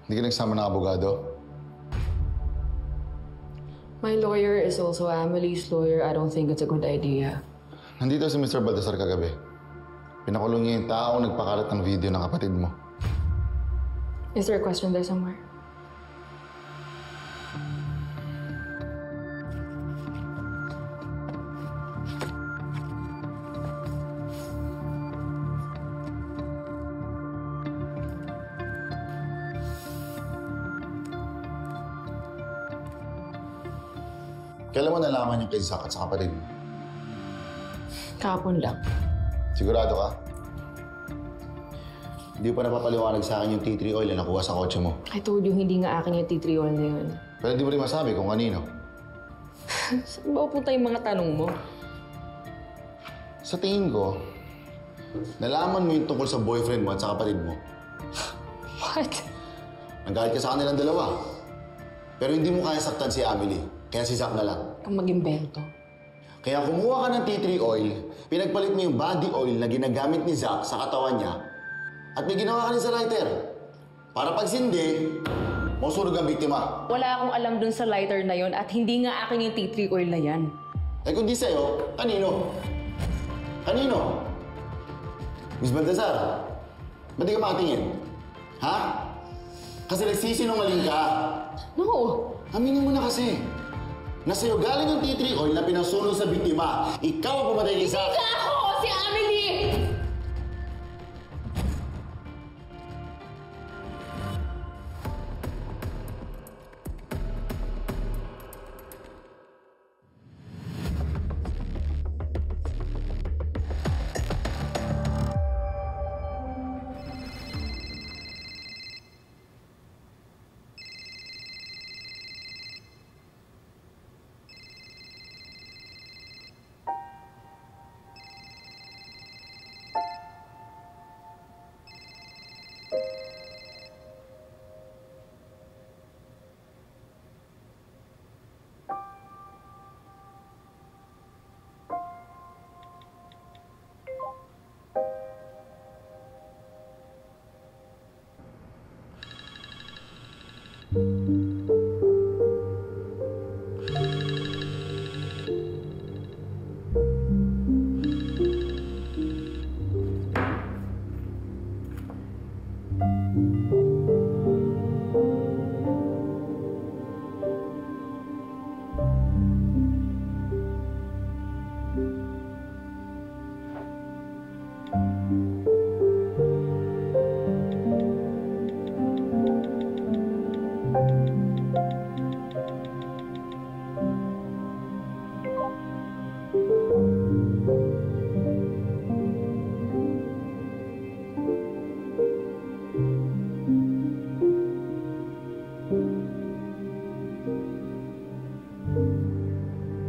Hindi ka nagsama ng abogado? My lawyer is also Amelie's lawyer. I don't think it's a good idea. Nandito si Mr. Baltasar kagabi. Pinakulong niya yung taong nagpakalat ng video ng kapatid mo. Is there a question there somewhere? Kailan mo nalaman yung kay Zack at sa kapatid mo? Kahapon lang. Sigurado ka? Hindi pa napapaliwanag sa akin yung tea tree oil na nakuha sa kotse mo. I told you, hindi nga akin yung tea tree oil na yun. Pero hindi mo rin masabi kung kanino. Saan ba pupunta yung mga tanong mo? Sa tingin ko, nalaman mo yung tungkol sa boyfriend mo at sa kapatid mo. What? Nagalit ka sa kanilang dalawa. Pero hindi mo kaya saktan si Amelie. Kaya si Zack na lang. Kang mag-imbento. Kaya kumuha ka ng tea tree oil, pinagpalit mo yung body oil na ginagamit ni Zack sa katawan niya, at may ginawa ka rin sa lighter. Para pag sindi, masunog ang biktima. Wala akong alam dun sa lighter na yon at hindi nga akin yung tea tree oil na yan. Eh kung di sa'yo, kanino? Kanino? Miss Baltasar, ba't di ka makatingin? Ha? Kasi nagsisinungaling ka. No! Aminin mo na kasi. Na sa'yo galing yung tea tree oil na pinasunog sa biktima. Ikaw ang pumatay kay Zack. Hindi ako! Si Amelie!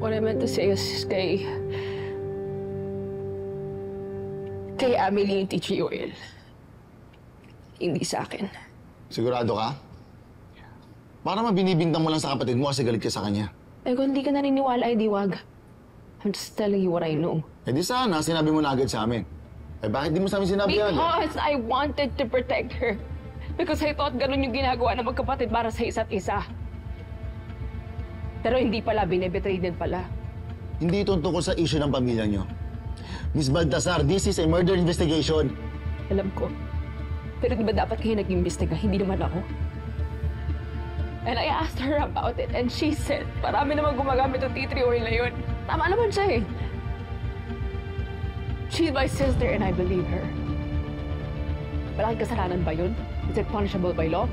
What I meant to say is kay Amelie yung tea tree oil. Hindi sa akin. Sigurado ka? Para mabinibintang mo lang sa kapatid mo kasi galit ka sa kanya. Eh kung hindi ka naniniwala, ay di wag. I'm just telling you what I know. Eh di sana, sinabi mo na agad sa amin. Eh bakit di mo sa amin sinabi agad? Because I wanted to protect her. Because I thought ganun yung ginagawa ng magkapatid para sa isa't isa. Pero hindi pala, binebetray din pala. Hindi ito tungkol sa issue ng pamilya niyo. Miss Baltasar, this is a murder investigation. Alam ko. Pero di ba dapat kayo nag-imbestiga? Hindi naman ako. And I asked her about it and she said, marami naman gumagamit ng tea tree oil na yun. Tama naman siya eh. She's my sister and I believe her. Malaking kasalanan ba yun? Is it punishable by law?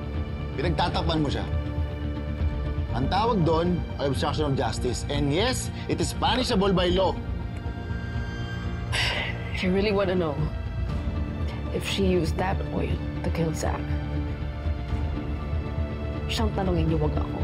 Pinagtatakpan mo siya. Ang tawag doon ay obstruction of justice. And yes, it is punishable by law. If you really want to know if she used that oil to kill Zack, siyang tanongin niyo, wag ako.